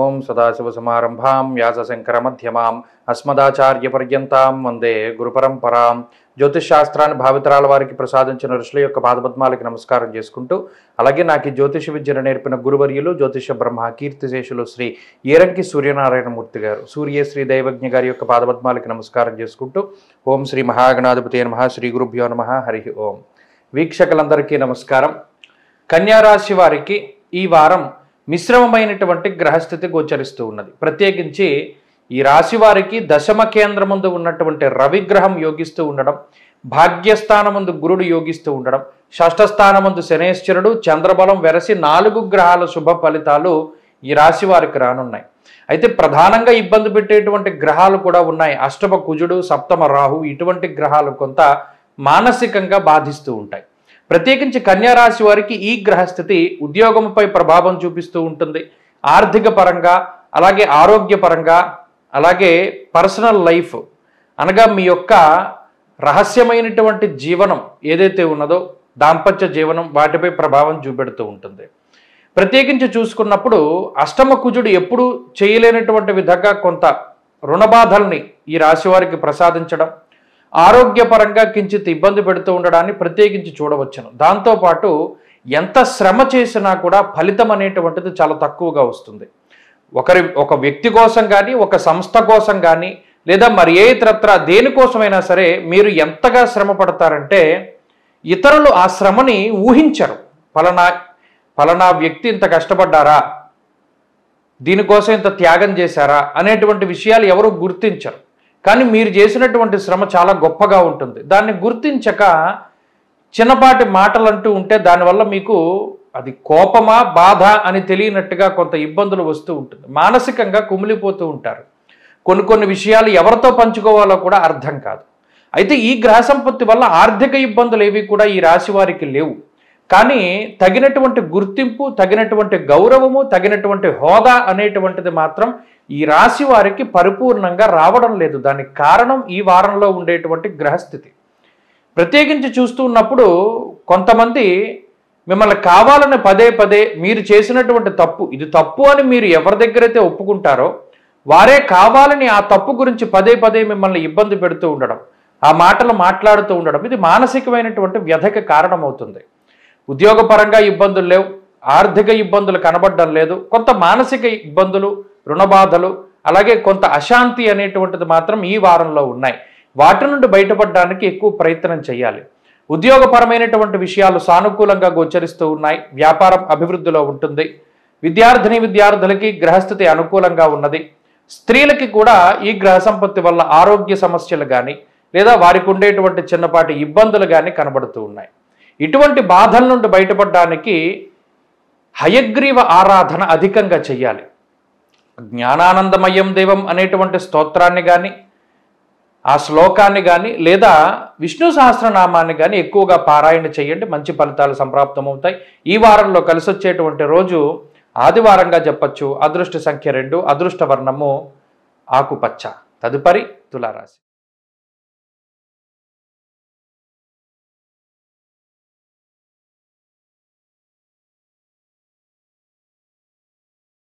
ఓం సదాశివసమారంభాం వ్యాసశంకరమధ్యమాం అస్మదాచార్యపర్యంతాం వందే గురుపరంపరాం. జ్యోతిషశాస్త్రాన్ని భావితరాల వారికి ప్రసాదించిన ఋషుల యొక్క పాదపద్మాలకి నమస్కారం చేసుకుంటూ, అలాగే నాకు ఈ జ్యోతిష విద్యను నేర్పిన గురువర్యులు జ్యోతిష బ్రహ్మ కీర్తిశేషులు శ్రీ ఏరంకి సూర్యనారాయణమూర్తి గారు, సూర్యశ్రీ దైవజ్ఞ గారి యొక్క పాదపద్మాలకి నమస్కారం చేసుకుంటూ, ఓం శ్రీ మహాగణాధిపతి నమః, శ్రీ గురుభ్యో నమః, హరి ఓం. వీక్షకులందరికీ నమస్కారం. కన్యారాశి వారికి ఈ వారం మిశ్రమమైనటువంటి గ్రహస్థితి గోచరిస్తూ ఉన్నది. ప్రత్యేకించి ఈ రాశి వారికి దశమ కేంద్రమందు ఉన్నటువంటి రవిగ్రహం యోగిస్తూ ఉండడం, భాగ్యస్థానమందు గురుడు యోగిస్తూ ఉండడం, షష్ఠస్థానమందు శనేశ్వరుడు చంద్రబలం వెరసి 4 గ్రహాల శుభ ఫలితాలు ఈ రాశి వారికి రానున్నాయి. అయితే ప్రధానంగా ఇబ్బంది పెట్టేటువంటి గ్రహాలు కూడా ఉన్నాయి. అష్టమ కుజుడు, సప్తమ రాహు, ఇటువంటి గ్రహాలు కొంత మానసికంగా బాధిస్తూ ఉంటాయి. ప్రత్యేకించి కన్యారాశి వారికి ఈ గ్రహస్థితి ఉద్యోగంపై ప్రభావం చూపిస్తూ ఉంటుంది. ఆర్థిక పరంగా, అలాగే ఆరోగ్యపరంగా, అలాగే పర్సనల్ లైఫ్ అనగా మీ యొక్క రహస్యమైనటువంటి జీవనం ఏదైతే ఉన్నదో దాంపత్య జీవనం, వాటిపై ప్రభావం చూపెడుతూ ఉంటుంది. ప్రత్యేకించి చూసుకున్నప్పుడు అష్టమ కుజుడు ఎప్పుడు చేయలేనటువంటి విధంగా కొంత రుణబాధల్ని ఈ రాశి వారికి ప్రసాదించడం, ఆరోగ్యపరంగా కించిత్ ఇబ్బంది పెడుతూ ఉండడాన్ని ప్రత్యేకించి చూడవచ్చును. దాంతోపాటు ఎంత శ్రమ చేసినా కూడా ఫలితం అనేటువంటిది చాలా తక్కువగా వస్తుంది. ఒక వ్యక్తి కోసం కానీ, ఒక సంస్థ కోసం కానీ, లేదా మరి ఏ ఇతరత్ర దేనికోసమైనా సరే మీరు ఎంతగా శ్రమ పడతారంటే ఇతరులు ఆ శ్రమని ఊహించరు. ఫలానా వ్యక్తి ఇంత కష్టపడ్డారా, దీనికోసం ఇంత త్యాగం చేశారా అనేటువంటి విషయాలు ఎవరు గుర్తించరు. కానీ మీరు చేసినటువంటి శ్రమ చాలా గొప్పగా ఉంటుంది. దాన్ని గుర్తించక చిన్నపాటి మాటలు అంటూ ఉంటే దానివల్ల మీకు అది కోపమా బాధ అని తెలియనట్టుగా కొంత ఇబ్బందులు వస్తూ ఉంటుంది. మానసికంగా కుమిలిపోతూ ఉంటారు. కొన్ని విషయాలు ఎవరితో పంచుకోవాలో కూడా అర్థం కాదు. అయితే ఈ గ్రహ సంపత్తి వల్ల ఆర్థిక ఇబ్బందులు ఏవి కూడా ఈ రాశి వారికి లేవు. కానీ తగినటువంటి గుర్తింపు, తగినటువంటి గౌరవము, తగినటువంటి హోదా అనేటువంటిది మాత్రం ఈ రాశి వారికి పరిపూర్ణంగా రావడం లేదు. దానికి కారణం ఈ వారంలో ఉండేటువంటి గ్రహస్థితి. ప్రత్యేకించి చూస్తూ ఉన్నప్పుడు కొంతమంది మిమ్మల్ని కావాలని పదే మీరు చేసినటువంటి తప్పు, ఇది తప్పు అని మీరు ఎవరి దగ్గరైతే ఒప్పుకుంటారో వారే కావాలని ఆ తప్పు గురించి పదే మిమ్మల్ని ఇబ్బంది పెడుతూ ఉండడం, ఆ మాటలు మాట్లాడుతూ ఉండడం, ఇది మానసికమైనటువంటి వ్యధకి కారణమవుతుంది. ఉద్యోగపరంగా ఇబ్బందులు లేవు, ఆర్థిక ఇబ్బందులు కనబడడం లేదు, కొంత మానసిక ఇబ్బందులు, రుణబాధలు, అలాగే కొంత అశాంతి అనేటువంటిది మాత్రం ఈ వారంలో ఉన్నాయి. వాటి నుండి బయటపడడానికి ఎక్కువ ప్రయత్నం చేయాలి. ఉద్యోగపరమైనటువంటి విషయాలు సానుకూలంగా గోచరిస్తూ ఉన్నాయి. వ్యాపారం అభివృద్ధిలో ఉంటుంది. విద్యార్థులకి గ్రహస్థితి అనుకూలంగా ఉన్నది. స్త్రీలకి కూడా ఈ గ్రహ సంపత్తి వల్ల ఆరోగ్య సమస్యలు కానీ, లేదా వారికి ఉండేటువంటి చిన్నపాటి ఇబ్బందులు కానీ కనబడుతూ ఉన్నాయి. ఇటువంటి బాధల నుండి బయటపడడానికి హయగ్రీవ ఆరాధన అధికంగా చెయ్యాలి. జ్ఞానానందమయం దేవం అనేటువంటి స్తోత్రాన్ని కానీ, ఆ శ్లోకాన్ని కానీ, లేదా విష్ణు సహస్రనామాన్ని కానీ ఎక్కువగా పారాయణ చేయండి. మంచి ఫలితాలు సంప్రాప్తమవుతాయి. ఈ వారంలో కలిసి వచ్చేటువంటి రోజు ఆదివారంగా చెప్పచ్చు. అదృష్ట సంఖ్య 2, అదృష్ట వర్ణము ఆకుపచ్చ. తదుపరి తులారాశి.